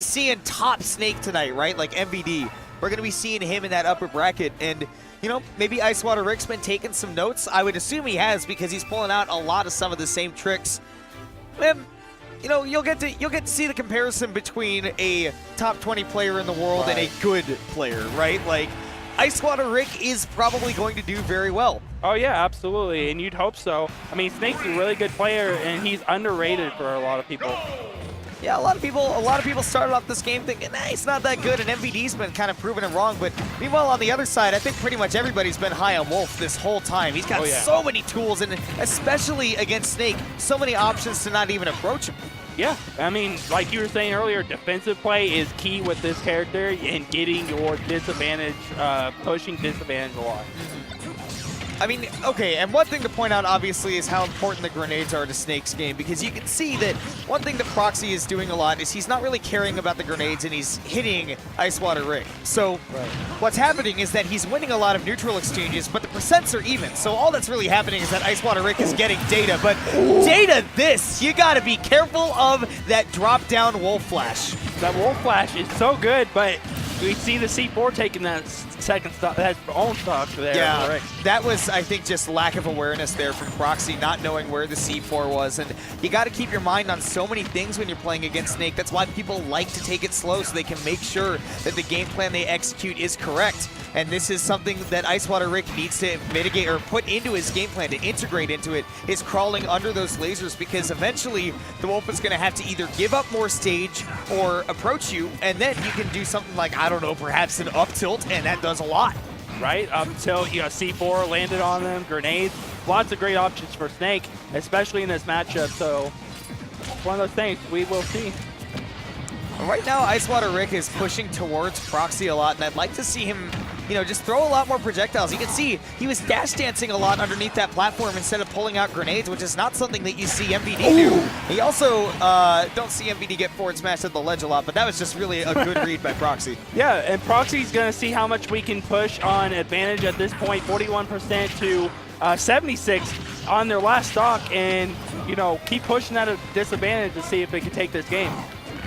seeing top Snake tonight, right? Like MVD. We're going to be seeing him in that upper bracket. And, you know, maybe Icewater Rick's been taking some notes. I would assume he has because he's pulling out a lot of some of the same tricks. And, you know, you'll get to see the comparison between a top 20 player in the world and a good player, right? Like, Icewater Rick is probably going to do very well. Oh yeah, absolutely, and you'd hope so. I mean, Snake's a really good player, and he's underrated for a lot of people. Yeah, a lot of people started off this game thinking, nah, he's not that good, and MVD's been kind of proving it wrong. But meanwhile, on the other side, I think pretty much everybody's been high on Wolf this whole time. He's got so many tools, and especially against Snake, so many options to not even approach him. Yeah, I mean, like you were saying earlier, defensive play is key with this character and getting your disadvantage, pushing disadvantage a lot. I mean, okay, and one thing to point out, obviously, is how important the grenades are to Snake's game, because you can see that one thing that Proxy is doing a lot is he's not really caring about the grenades, and he's hitting Icewater Rick. So what's happening is that he's winning a lot of neutral exchanges, but the percents are even. So all that's really happening is that Icewater Rick is getting data, but data this, you gotta be careful of that drop-down Wolf Flash. That Wolf Flash is so good, but we see the C4 taking that second stock, that own stock there. Yeah, that was, I think, just lack of awareness there from Proxy, not knowing where the C4 was. And you got to keep your mind on so many things when you're playing against Snake. That's why people like to take it slow, so they can make sure that the game plan they execute is correct. And this is something that Icewater Rick needs to mitigate or put into his game plan, to integrate into it, is crawling under those lasers, because eventually the Wolf is going to have to either give up more stage or approach you, and then you can do something like, I don't know, perhaps an up tilt, and that does a lot. Right, up until C4 landed on them, grenades, lots of great options for Snake, especially in this matchup. So one of those things we will see. Right now, Icewater Rick is pushing towards Proxy a lot, and I'd like to see him, you know, just throw a lot more projectiles. You can see he was dash dancing a lot underneath that platform instead of pulling out grenades, which is not something that you see MVD do. He also don't see MVD get forward smashed at the ledge a lot, but that was just really a good read by Proxy. Yeah, and Proxy's going to see how much we can push on advantage at this point, 41% to 76 on their last stock, and, you know, keep pushing that at disadvantage to see if they can take this game.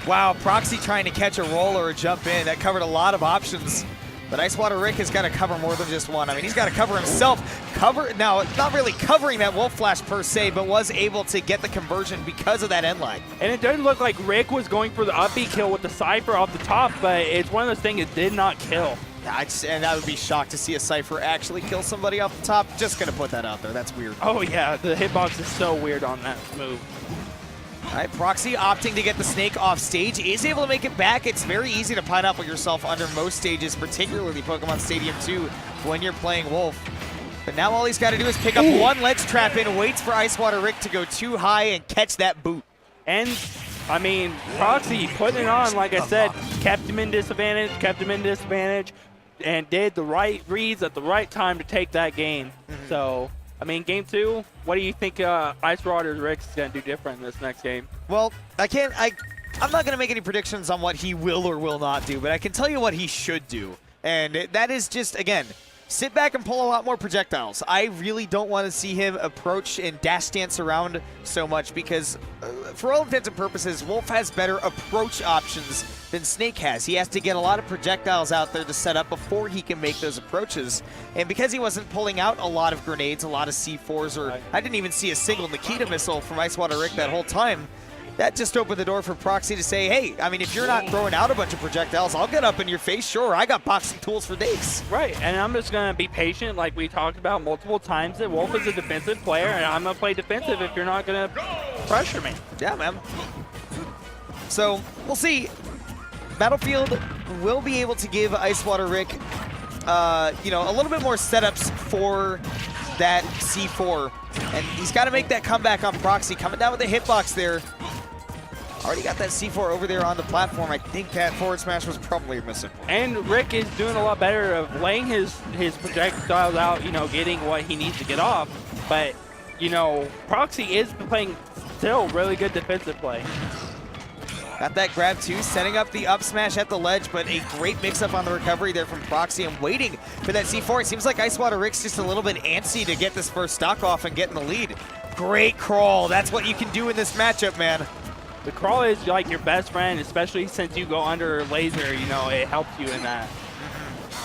Wow, Proxy trying to catch a roll or a jump in. That covered a lot of options. But Icewater Rick has got to cover more than just one. I mean, he's got to cover himself. Now, not really covering that Wolf Flash per se, but was able to get the conversion because of that end line. And it doesn't look like Rick was going for the up B kill with the Cypher off the top, but it's one of those things it did not kill. And I would be shocked to see a Cypher actually kill somebody off the top. Just going to put that out there. That's weird. Oh, yeah. The hitbox is so weird on that move. All right, Proxy opting to get the Snake off stage, is able to make it back. It's very easy to pineapple yourself under most stages, particularly Pokemon Stadium 2 when you're playing Wolf. But now all he's got to do is pick up one ledge trap and waits for Icewater Rick to go too high and catch that boot. And, I mean, Proxy putting it on, like I said, kept him in disadvantage, and did the right reads at the right time to take that game. So, I mean, game 2, what do you think Icewater Rick's going to do different in this next game? Well, I'm not going to make any predictions on what he will or will not do, but I can tell you what he should do. And that is just, again, sit back and pull a lot more projectiles. I really don't want to see him approach and dash dance around so much because, for all intents and purposes, Wolf has better approach options than Snake has. He has to get a lot of projectiles out there to set up before he can make those approaches. And because he wasn't pulling out a lot of grenades, a lot of C4s, or I didn't even see a single Nikita missile from Icewater Rick that whole time, that just opened the door for Proxy to say, hey, I mean, if you're not throwing out a bunch of projectiles, I'll get up in your face. Sure, I got boxing tools for days. Right, and I'm just going to be patient like we talked about multiple times that Wolf is a defensive player, and I'm going to play defensive if you're not going to pressure me. Yeah, man. So, we'll see. Battlefield will be able to give Icewater Rick, you know, a little bit more setups for that C4. And he's got to make that comeback on Proxy. Coming down with the hitbox there. Already got that C4 over there on the platform. I think that forward smash was probably a missing. And Rick is doing a lot better of laying his projectiles out, you know, getting what he needs to get off. But, you know, Proxy is playing still really good defensive play. Got that grab too, setting up the up smash at the ledge, but a great mix-up on the recovery there from Proxy and waiting for that C4. It seems like Icewater Rick's just a little bit antsy to get this first stock off and get in the lead. Great crawl. That's what you can do in this matchup, man. the crawl is like your best friend, especially since you go under laser. You know, it helps you in that.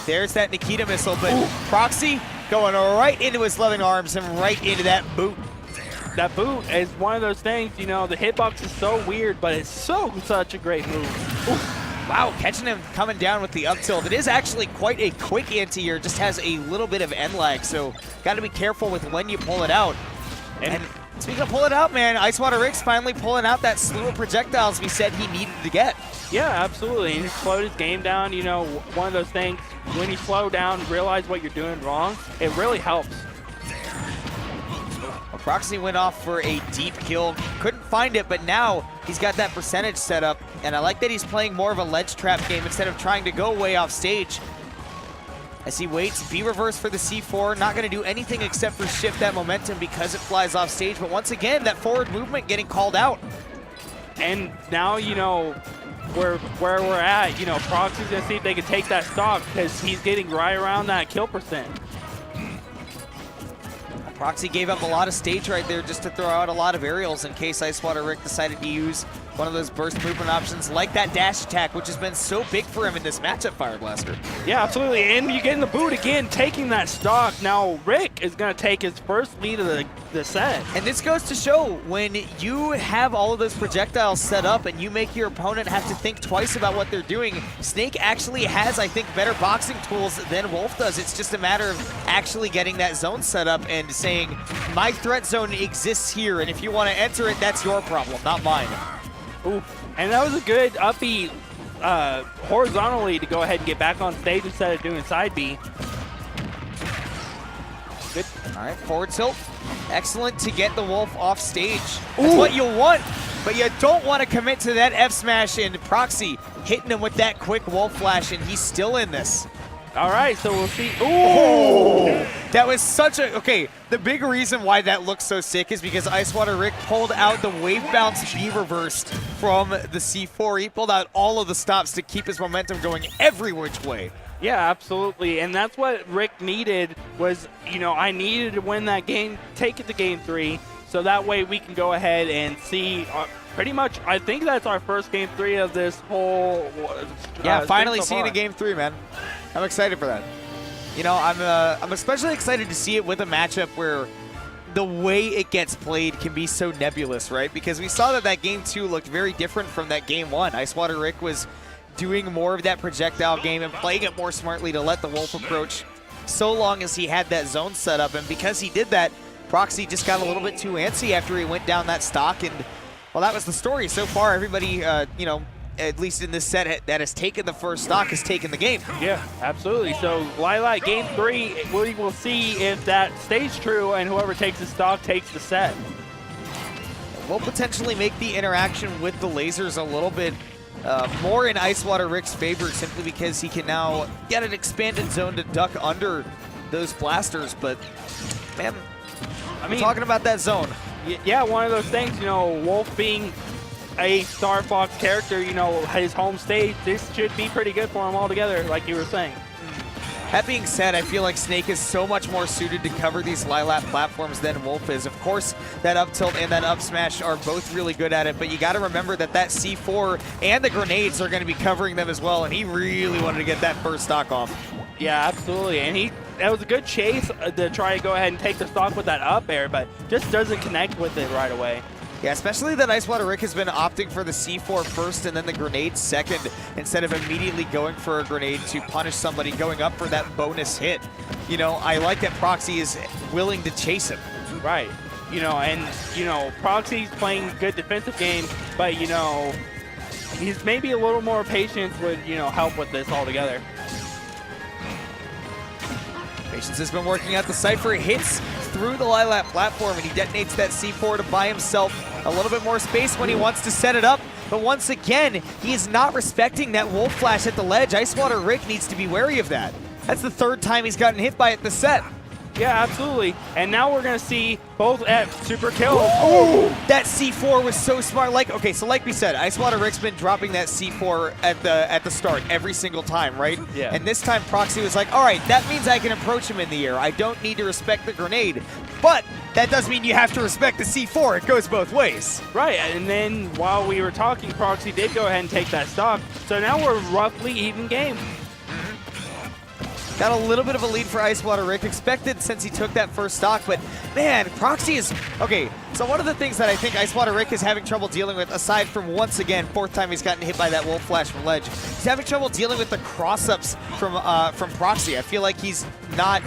There's that Nikita missile, but Proxy going right into his loving arms and right into that boot. That boot is one of those things, you know, the hitbox is so weird, but it's such a great move. Ooh. Wow, catching him coming down with the up tilt. It is actually quite a quick anti-air, just has a little bit of end lag, so got to be careful with when you pull it out. And speaking of pull it out, man, Icewater Rick's finally pulling out that slew of projectiles we said he needed to get. Yeah, absolutely. And he slowed his game down. You know, one of those things, when you slow down, realize what you're doing wrong, it really helps. Well, Proxy went off for a deep kill. Couldn't find it, but now he's got that percentage set up. And I like that he's playing more of a ledge trap game instead of trying to go way off stage. As he waits, B reverse for the C4, not going to do anything except for shift that momentum because it flies off stage. But once again, that forward movement getting called out. And now, you know, where we're at, you know, Proxy's going to see if they can take that stock because he's getting right around that kill percent. Proxy gave up a lot of stage right there just to throw out a lot of aerials in case Icewater Rick decided to use one of those burst movement options like that dash attack, which has been so big for him in this matchup, Fire Blaster. Yeah, absolutely. And you get in the boot again, taking that stock. Now Rick is going to take his first lead of the set. And this goes to show when you have all of those projectiles set up and you make your opponent have to think twice about what they're doing, Snake actually has, I think, better boxing tools than Wolf does. It's just a matter of actually getting that zone set up and saying, my threat zone exists here, and if you want to enter it, that's your problem, not mine. Ooh, and that was a good uppy horizontally to go ahead and get back on stage instead of doing side B. Good. All right, forward tilt. Excellent to get the Wolf off stage. That's what you want, but you don't want to commit to that F smash, and Proxy hitting him with that quick Wolf flash, and he's still in this. All right, so we'll see. Ooh! That was such a, okay, the big reason why that looks so sick is because Icewater Rick pulled out the wave bounce B reversed from the C4. He pulled out all of the stops to keep his momentum going every which way. Yeah, absolutely, and that's what Rick needed was, you know, I needed to win that game, take it to game 3, so that way we can go ahead and see pretty much, I think that's our first game 3 of this whole yeah, finally so seeing a game 3, man. I'm excited for that. You know, I'm especially excited to see it with a matchup where the way it gets played can be so nebulous, right? Because we saw that game 2 looked very different from that game 1. Icewater Rick was doing more of that projectile game and playing it more smartly to let the Wolf approach so long as he had that zone set up. And because he did that, Proxy just got a little bit too antsy after he went down that stock. And, well, that was the story. So far, everybody, you know, at least in this set that has taken the first stock has taken the game. Yeah, absolutely. So Lilac game 3, we will see if that stays true and whoever takes the stock takes the set. We'll potentially make the interaction with the lasers a little bit more in Icewater Rick's favor simply because he can now get an expanded zone to duck under those blasters. But, man, I mean, talking about that zone. Yeah, one of those things, you know, Wolf being a Star Fox character, you know, his home stage, this should be pretty good for him altogether, like you were saying. That being said, I feel like Snake is so much more suited to cover these Lilac platforms than Wolf is. Of course, that up tilt and that up smash are both really good at it, but you got to remember that that C4 and the grenades are going to be covering them as well, and he really wanted to get that first stock off. Yeah, absolutely, and that was a good chase to try to go ahead and take the stock with that up air, but just doesn't connect with it right away. Yeah, especially that Icewater Rick has been opting for the C4 first and then the grenade second instead of immediately going for a grenade to punish somebody going up for that bonus hit. You know, I like that Proxy is willing to chase him. Right. You know, and, you know, Proxy's playing good defensive game, but, you know, he's maybe a little more patient would, you know, help with this altogether. Patience has been working out the Cypher, hits through the Lilac platform, and he detonates that C4 to buy himself a little bit more space when he wants to set it up. But once again, he is not respecting that Wolf Flash at the ledge. Icewater Rick needs to be wary of that. That's the third time he's gotten hit by it this set. Yeah, absolutely. And now we're going to see both at super kills. Oh, that C4 was so smart. Like, okay, so like we said, Icewater Rick's been dropping that C4 at the start every single time, right? Yeah. And this time Proxy was like, all right, that means I can approach him in the air. I don't need to respect the grenade. But that does mean you have to respect the C4. It goes both ways. Right, and then while we were talking, Proxy did go ahead and take that stock. So now we're roughly even game. Got a little bit of a lead for Icewater Rick, expected since he took that first stock, but man, Proxy is, okay, so one of the things that I think Icewater Rick is having trouble dealing with, aside from once again, 4th time he's gotten hit by that Wolf Flash from Ledge, he's having trouble dealing with the cross-ups from Proxy. I feel like he's not,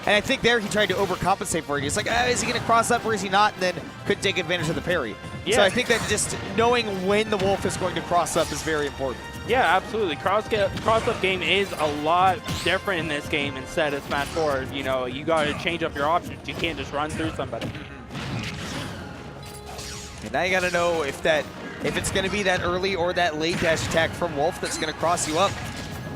and I think there he tried to overcompensate for it. He's like, is he gonna cross up or is he not? And then couldn't take advantage of the parry. Yeah. So I think that just knowing when the Wolf is going to cross up is very important. Yeah, absolutely. Cross-up game is a lot different in this game instead of Smash 4. You know, you got to change up your options. You can't just run through somebody. And now you got to know if it's going to be that early or that late dash attack from Wolf that's going to cross you up.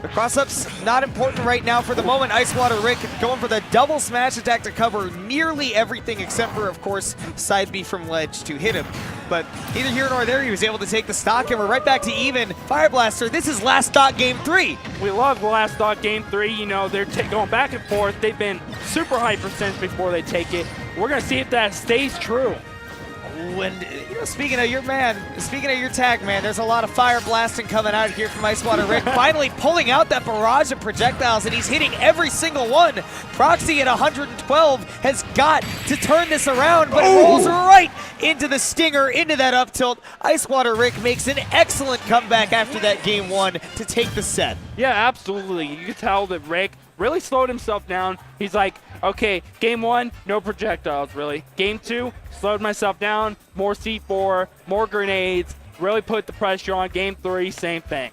The cross-up's not important right now for the moment. Icewater Rick going for the double smash attack to cover nearly everything except for, of course, side B from Ledge to hit him. But neither here nor there, he was able to take the stock, and we're right back to even. Fire Blaster, this is last stock game 3. We love the last stock game 3. You know, they're going back and forth. They've been super hyper since before they take it. We're going to see if that stays true. When, you know, speaking of your tag, man, there's a lot of fire blasting coming out here from Icewater Rick. Finally pulling out that barrage of projectiles, and he's hitting every single one. Proxy at 112 has got to turn this around, but it rolls right into the stinger, into that up tilt. Icewater Rick makes an excellent comeback after that game 1 to take the set. Yeah, absolutely. You can tell that Rick really slowed himself down. He's like, okay, game 1, no projectiles, really. Game 2, slowed myself down, more C4, more grenades, really put the pressure on. Game 3, same thing.